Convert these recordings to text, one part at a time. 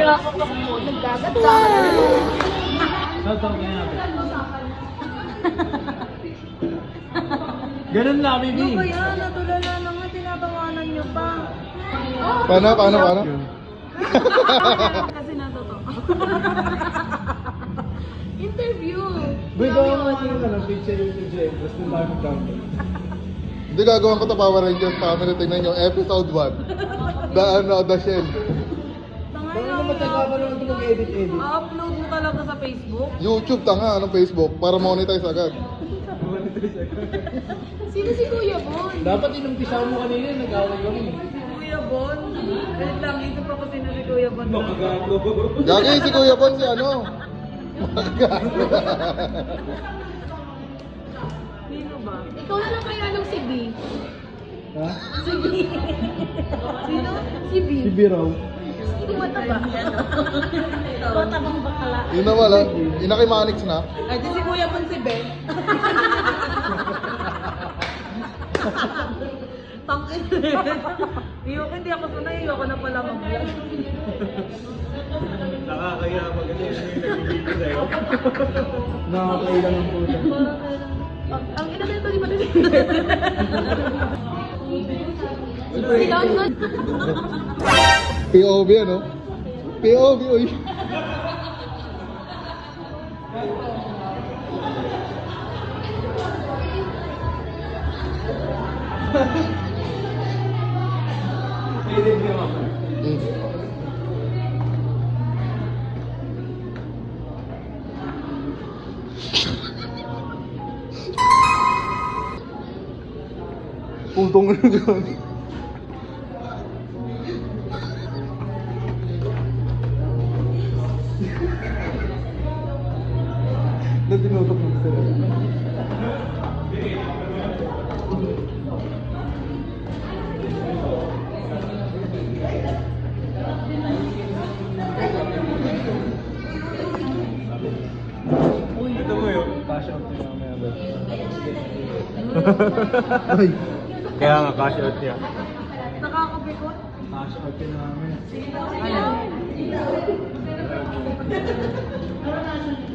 Nagkagata. Ganun na, baby. Ano ba yan? Natulala na nga, tinatawanan niyo pa. Paano? Kasi natotoo. Interview. Boy, gawin mo natin yung picture yung picture. Tapos nung dami download. Hindi gagawin ko ito Power Rangers family. Tingnan nyo, episode 1. The Shell. Baka naman taga pa naman ito mag-edit. upload mo talaga sa Facebook? YouTube, tanga, anong Facebook? Para monetize agad. Sino si Kuya Bon? Dapat inumpisaw mo kanina, nag-away kami. Si Kuya Bon? Wait lang, ito pa ko sino si Kuya Bon. Makagago. Gagawin si Kuya Bon si ano? Sino ba? Ikaw na lang kaya nung si B. Ha? Si B. Sino? Si B. Si Biraw. Hindi mataba. Matabang bakala. Yun na wala. Inakimanix na. Ay, di si Kuya Bon si Ben. Tangin Iyok, hindi ako sanay. Iyoko na pala mag-vlog. Nakakaya maganda yung nag-video sa'yo. Nakakailang ang puto. Ang ina nito, di ba din? Si Don Don. POV ano? POV, uy. Edit niyo ako. Putong ano dyan. Doon tinutok mo sila. Ito mo yun. Cash out niya mamaya ba? Ay. Kaya nga cash out niya. Nakakapikot? Cash out niya namin. Ano?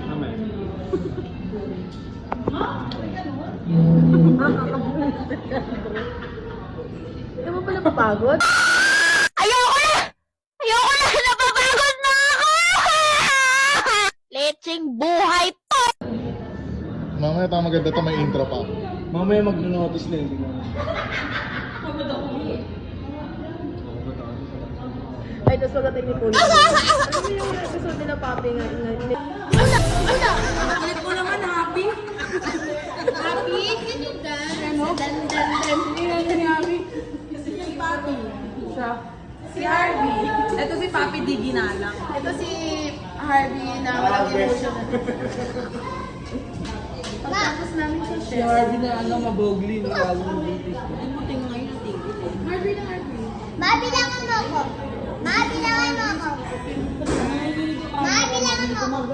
Namin. Hindi mo pala papagod? Napapagod na ako! Lecheng buhay to! Mamaya tama maganda to, may intro pa. Mamaya mag-notice na yun. Ay, tapos pagdating ni Kuya. Ano mo yung episode nila, Papi nga? Ulit ko naman, happy. Happy? Can you dance? Ano? Hindi na si Happy. Si Papi. Siya. Si Harvey. Ito si Papi di ginalang. Ito si Harvey na walang emotion. Pagtapos namin siya, Si chef. Harvey na ano, mabogli. Nagalong ng British. Harvey na Harvey. Mabilangan mo ako! Mabilangan mo ako! Mabilangan mo ako!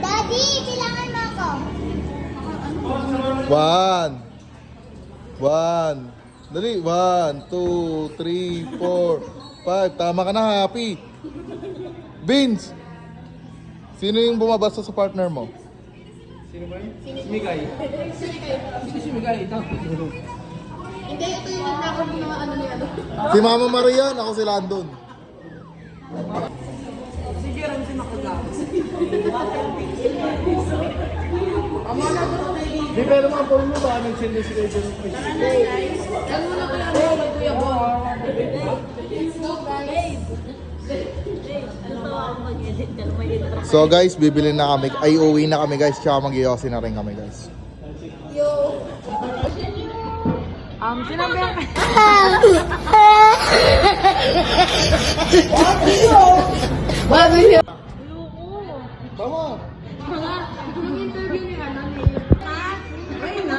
Daddy, bilangan mo ako! 1. Dali, 1, 2, 3, 4, 5. Tama ka na, Happy. Vince! Sino yung bumabasa sa partner mo? Sino ba yun? Si Mikay. Si Mikay, ito. Hindi, ito yung nakon ng ano ni ano. Si Mama Maria, ako si Landon. Sige rin si Makagawa. Di, pero mga phone mo ba? Nag-send na sila dyan ng Ano na kaya mo kay Kuya Bon? So guys, bibili na kami. Ay, uwi na kami guys. Tsaka mag-iossi na rin kami guys. Sinabihan ka. Bago siya. Tama! Yung interview ni ano ni... Ay na.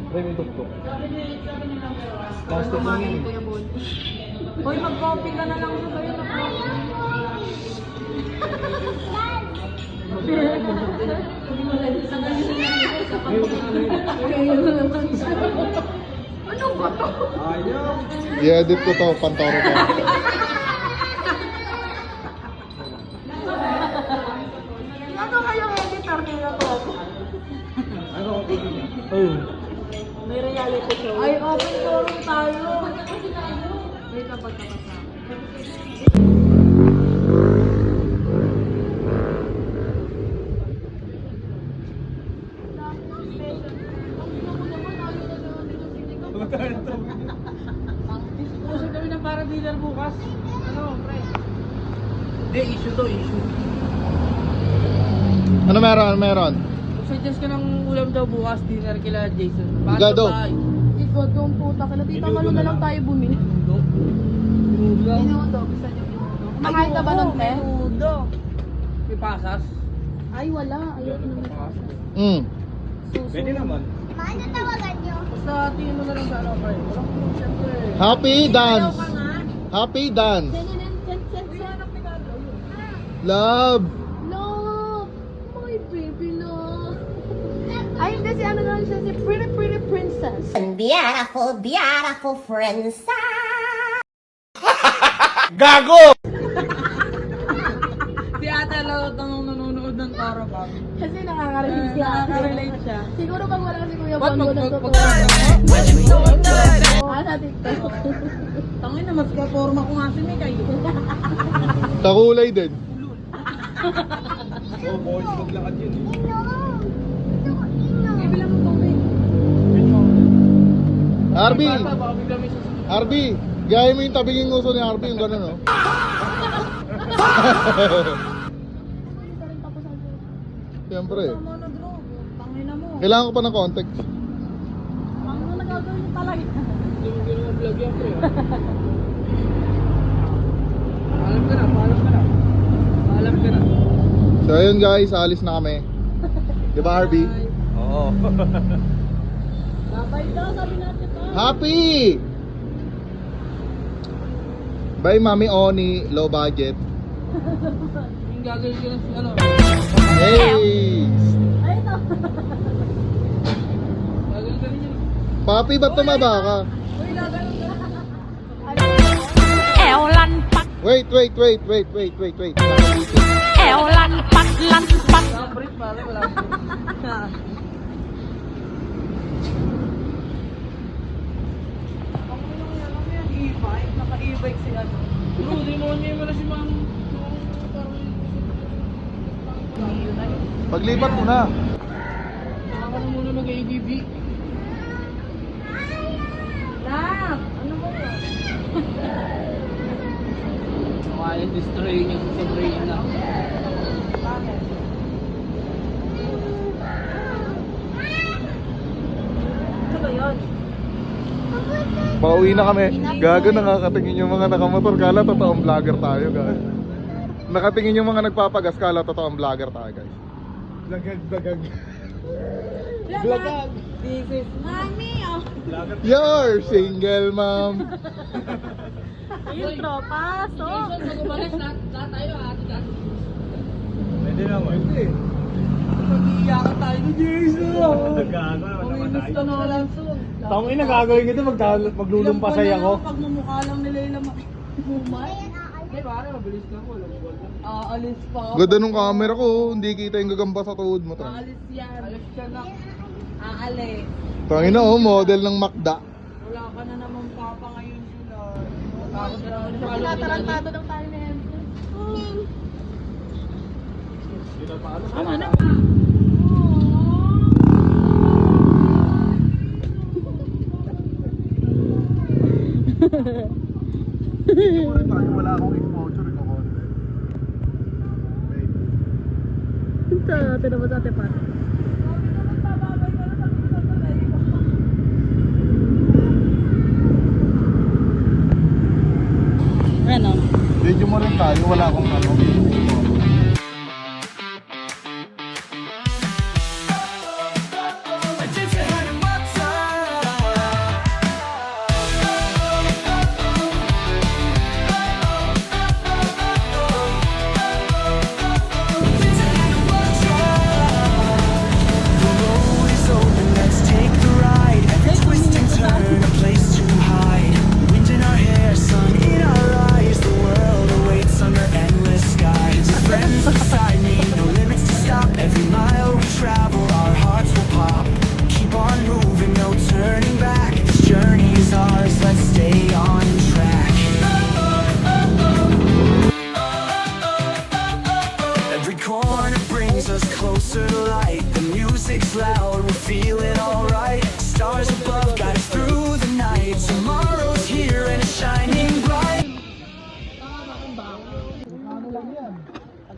Pre, may tuktok. Plastic lang yun. Kuya Bon. Hoy, mag-copy ka na lang sa kayo. Ano ba to? Ayaw. I-edit ko to, pantoro ko. Ano kayong editor nila to? Ano ang pili niya? May reality show. Ay, open forum tayo. May kapag Gusto kami ng para dealer bukas. Ano, pre? Hindi, issue to, issue. Ano meron? Ano meron? Suggest ka ng ulam daw bukas dinner kila Jason. Gado. Ikaw yung puta ka na. Tita Malo na lang tayo bumili. Minudo. Minudo. Gusto niyo minudo? Kumakain ka ba ng te? Minudo. May pasas. Ay, wala. Ayaw ko naman. Pwede naman. Paano tawagan nyo? Basta tingin mo na lang sa ano, pre. Walang kung siyempre. Happy dance! Happy dance! Love! Love! My baby love! Ay, hindi si ano lang siya, si Pretty Pretty Princess. Beautiful, beautiful friends. Gago! Si ate Lalo nung nanonood ng Taro Pop. Kasi nakaka-relate siya. Nakaka-relate siya. Siguro pag wala si Kuya Ba't Bongo na mag- totoo. Sa TikTok. Tangin na, mas ka-forma ko nga si Mikay. Kakulay din. Oh, boys, maglakad yun eh. Ibilang mo itong Mikay. Arby! Baka bigla may susunod. Arby! Gaya mo yung tabing yung uso ni Arby, yung gano'n, no? Siyempre. Tama na bro. Tangin na mo. Kailangan ko pa ng context. Ano na gagawin mo talaga? Hindi mo ginawa vlog yan pre. Paalam ka na, paalam ka na. Paalam ka na. So ayun guys, alis na kami. Di ba Arby? Oo. Babay daw, sabi natin to. Happy! Bye Mami Oni, low budget. Yung gagawin ko na si ano. Hey! Ay, ito. Gagawin ka rin yun. Papi, ba't tumaba ka? Uy, gagawin ka. Wait. Sabrit pare, wala. E-bike, naka-e-bike si ano. Bro, di mo niya na si Ma'am. Paglipat mo na. Saka ka na muna mag-ABB. Nak! Ano mo yun? Kaya destroy yung sa brain na. Bakit? Ano ba yun? Pauwi na kami. Gago, nakakatingin yung mga nakamotor. Kala totoong vlogger tayo, guys. Nakatingin yung mga nagpapagas. Kala totoong vlogger tayo, guys. Dagag. Vlogag! This is Mami! Oh. You're single, ma'am. Yung tropa, so. Jason, pag umalis, lahat tayo ate ka. Pwede naman. Pwede. Mag-iiyakan tayo ni Jason! Gago naman naman Uminis ka tayo. na lang soon. Tangin na gagawin ito, maglulumpasay ako. Pagmumukha lang ni Leila Mumay. Hindi, pare, mabilis lang ko. Aalis pa ako. Ganda nung camera ko. Hindi kita yung gagamba sa tuhod mo. Aalis yan. Aalis siya na. Aalis. Tangina, oh, model ng Macda. Wala ka na naman papa ngayon sila. Takot na naman sa Tinatarantado ng tayo na yan. Tama na. Wala akong exposure ko konti. Ito, tinabas ate pa. Ano? Video mo rin tayo, wala akong ano.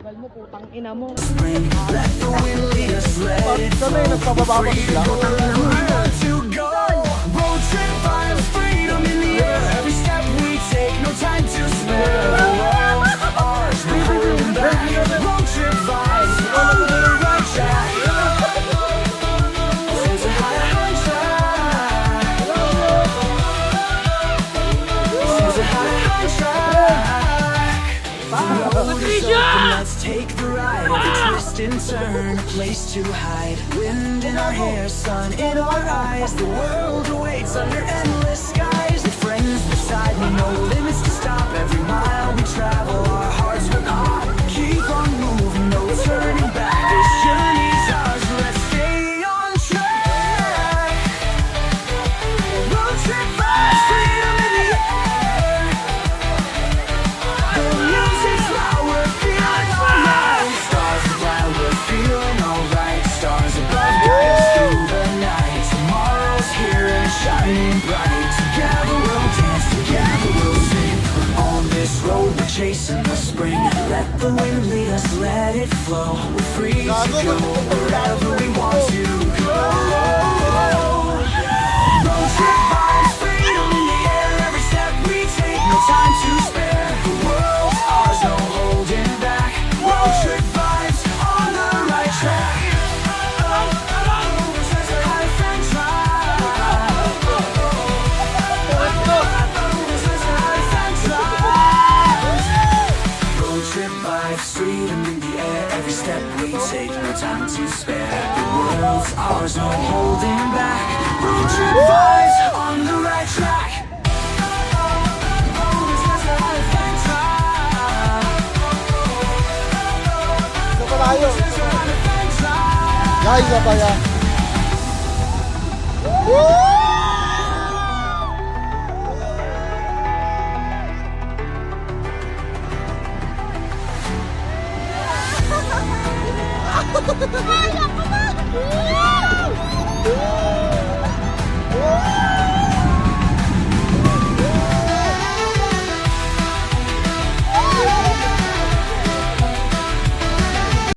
bagal mo, putang ina mo. Let the wind lead us, let it Kami, nagpababa pa sila. nowhere to go. Road trip vibes, freedom in the air. Every step we take, no time to spare. The world's ours, no holding back. Road trip vibes, on the right track. There's a high track. There's a high track. Let's take the ride. Every twist and turn, a place to hide. Wind in our hair, sun in our eyes. The world awaits under endless skies. With friends beside me, no limits to stop. Every mile we travel, our hearts will hard. Keep on moving, no turning back. This journey's ours, let's stay on track. Road trip vibes, freedom in the air. The music's loud, we're feeling alright. Stars are down, we're feeling alright. Stars above guide us through the night. Tomorrow's here and shining bright. Together we'll dance, together we'll sing. On this road we're chasing the spring. Let the wind lead us, let it flow. We're free to go wherever we want to go. Road trip vibes, freedom in the air. Every step we take, no time to spare. The world's ours, no holding back. Road trip vibes on the right track. There's a high fan drive. There's a high fan drive. Road trip vibes, freedom in the air. Every step we take, no time to spare. The world's ours, no holding back. Road trip vibes on the right track. There's a high fan drive. Ito pa tayo. There's a high fan drive. Guys, apa yan? Ay, ako na!